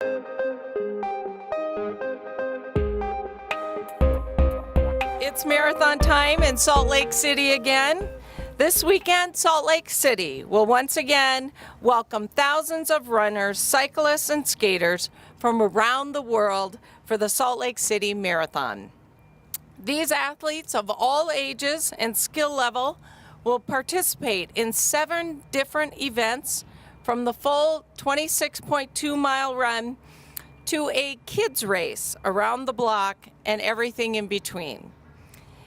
It's marathon time in Salt Lake City again. This weekend, Salt Lake City will once again welcome thousands of runners, cyclists, and skaters from around the world for the Salt Lake City Marathon. These athletes of all ages and skill level will participate in 7 different events, from the full 26.2-mile run to a kids race around the block and everything in between.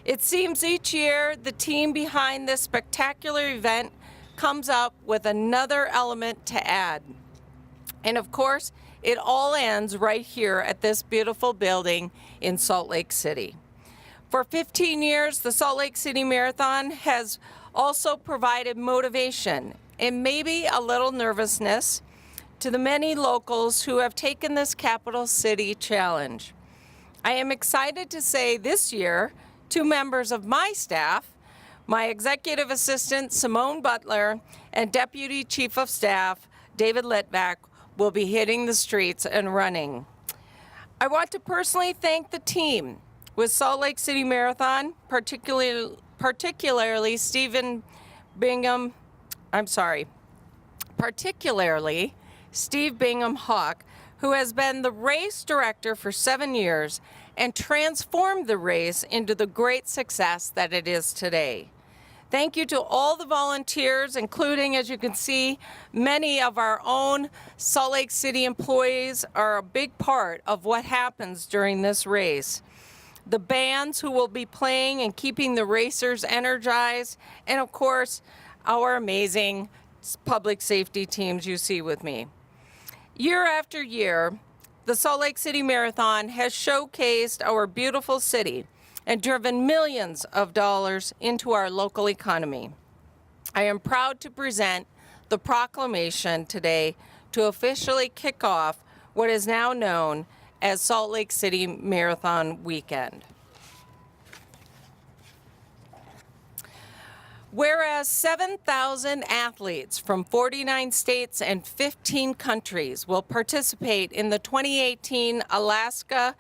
It seems each year the team behind this spectacular event comes up with another element to add. And of course, it all ends right here at this beautiful building in Salt Lake City. For 15 years, the Salt Lake City Marathon has also provided motivation and maybe a little nervousness to the many locals who have taken this capital city challenge. I am excited to say this year, 2 members of my staff, my executive assistant Simone Butler and Deputy Chief of Staff David Litvak, will be hitting the streets and running. I want to personally thank the team with Salt Lake City Marathon, particularly Steve Bingham Hawk, who has been the race director for 7 years and transformed the race into the great success that it is today. Thank you to all the volunteers, including, as you can see, many of our own Salt Lake City employees are a big part of what happens during this race. The bands who will be playing and keeping the racers energized, and of course, our amazing public safety teams you see with me. Year after year, the Salt Lake City Marathon has showcased our beautiful city and driven millions of dollars into our local economy. I am proud to present the proclamation today to officially kick off what is now known as Salt Lake City Marathon Weekend. Whereas 7,000 athletes from 49 states and 15 countries will participate in the 2018 Alaska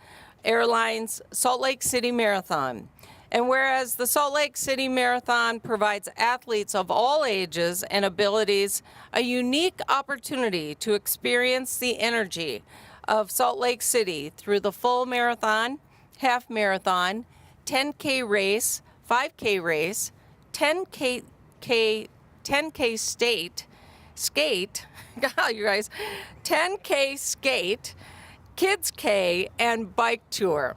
Airlines Salt Lake City Marathon, and whereas the Salt Lake City Marathon provides athletes of all ages and abilities a unique opportunity to experience the energy of Salt Lake City through the full marathon, half marathon, 10K race, 5K race, 10K skate, God, you guys, 10K skate, Kids K, and bike tour.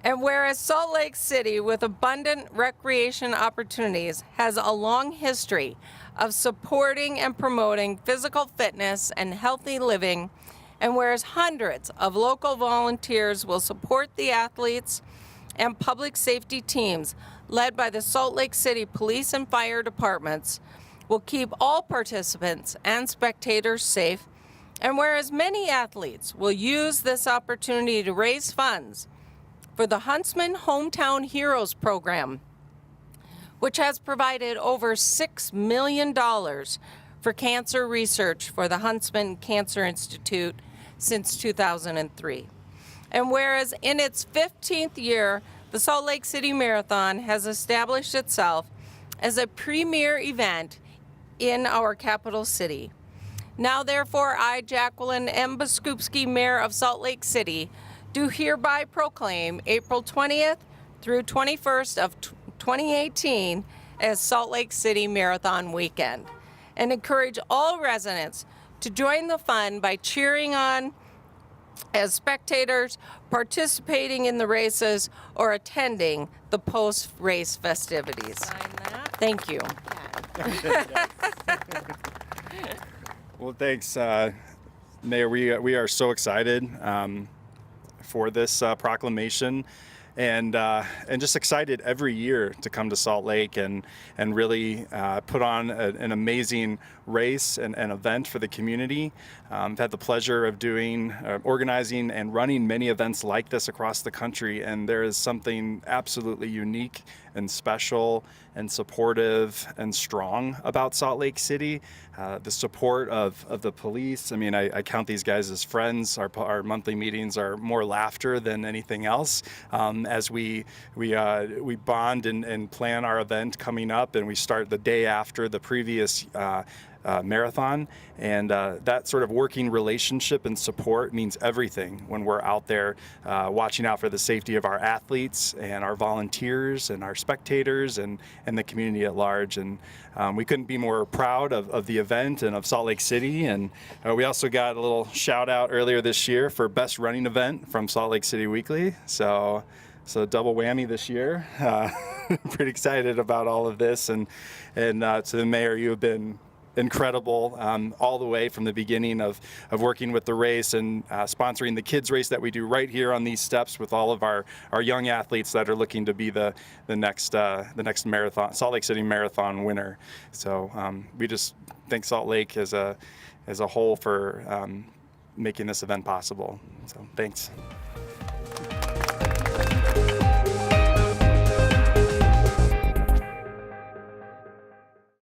And whereas Salt Lake City, with abundant recreation opportunities, has a long history of supporting and promoting physical fitness and healthy living, and whereas hundreds of local volunteers will support the athletes and public safety teams led by the Salt Lake City Police and Fire Departments, will keep all participants and spectators safe, and whereas many athletes will use this opportunity to raise funds for the Huntsman Hometown Heroes program, which has provided over $6 million for cancer research for the Huntsman Cancer Institute since 2003. And whereas in its 15th year, the Salt Lake City Marathon has established itself as a premier event in our capital city. Now, therefore, I, Jacqueline M. Biskupski, Mayor of Salt Lake City, do hereby proclaim April 20th through 21st of 2018 as Salt Lake City Marathon Weekend, and encourage all residents to join the fun by cheering on as spectators, participating in the races, or attending the post-race festivities. Sign that. Thank you. Well, thanks, Mayor. We are so excited for this proclamation, and just excited every year to come to Salt Lake and really put on an amazing race and an event for the community. I've had the pleasure of organizing and running many events like this across the country, and there is something absolutely unique and special and supportive and strong about Salt Lake City. The support of the police. I mean, I count these guys as friends. Our monthly meetings are more laughter than anything else, as we bond and plan our event coming up, and we start the day after the previous marathon, and that sort of working relationship and support means everything when we're out there watching out for the safety of our athletes and our volunteers and our spectators and the community at large. And we couldn't be more proud of the event and of Salt Lake City. And we also got a little shout out earlier this year for best running event from Salt Lake City Weekly. So double whammy this year. Pretty excited about all of this, and to the mayor, you have been incredible all the way from the beginning of working with the race and sponsoring the kids race that we do right here on these steps with all of our young athletes that are looking to be the next marathon, Salt Lake City Marathon winner. So we just thank Salt Lake as a whole for making this event possible. So thanks.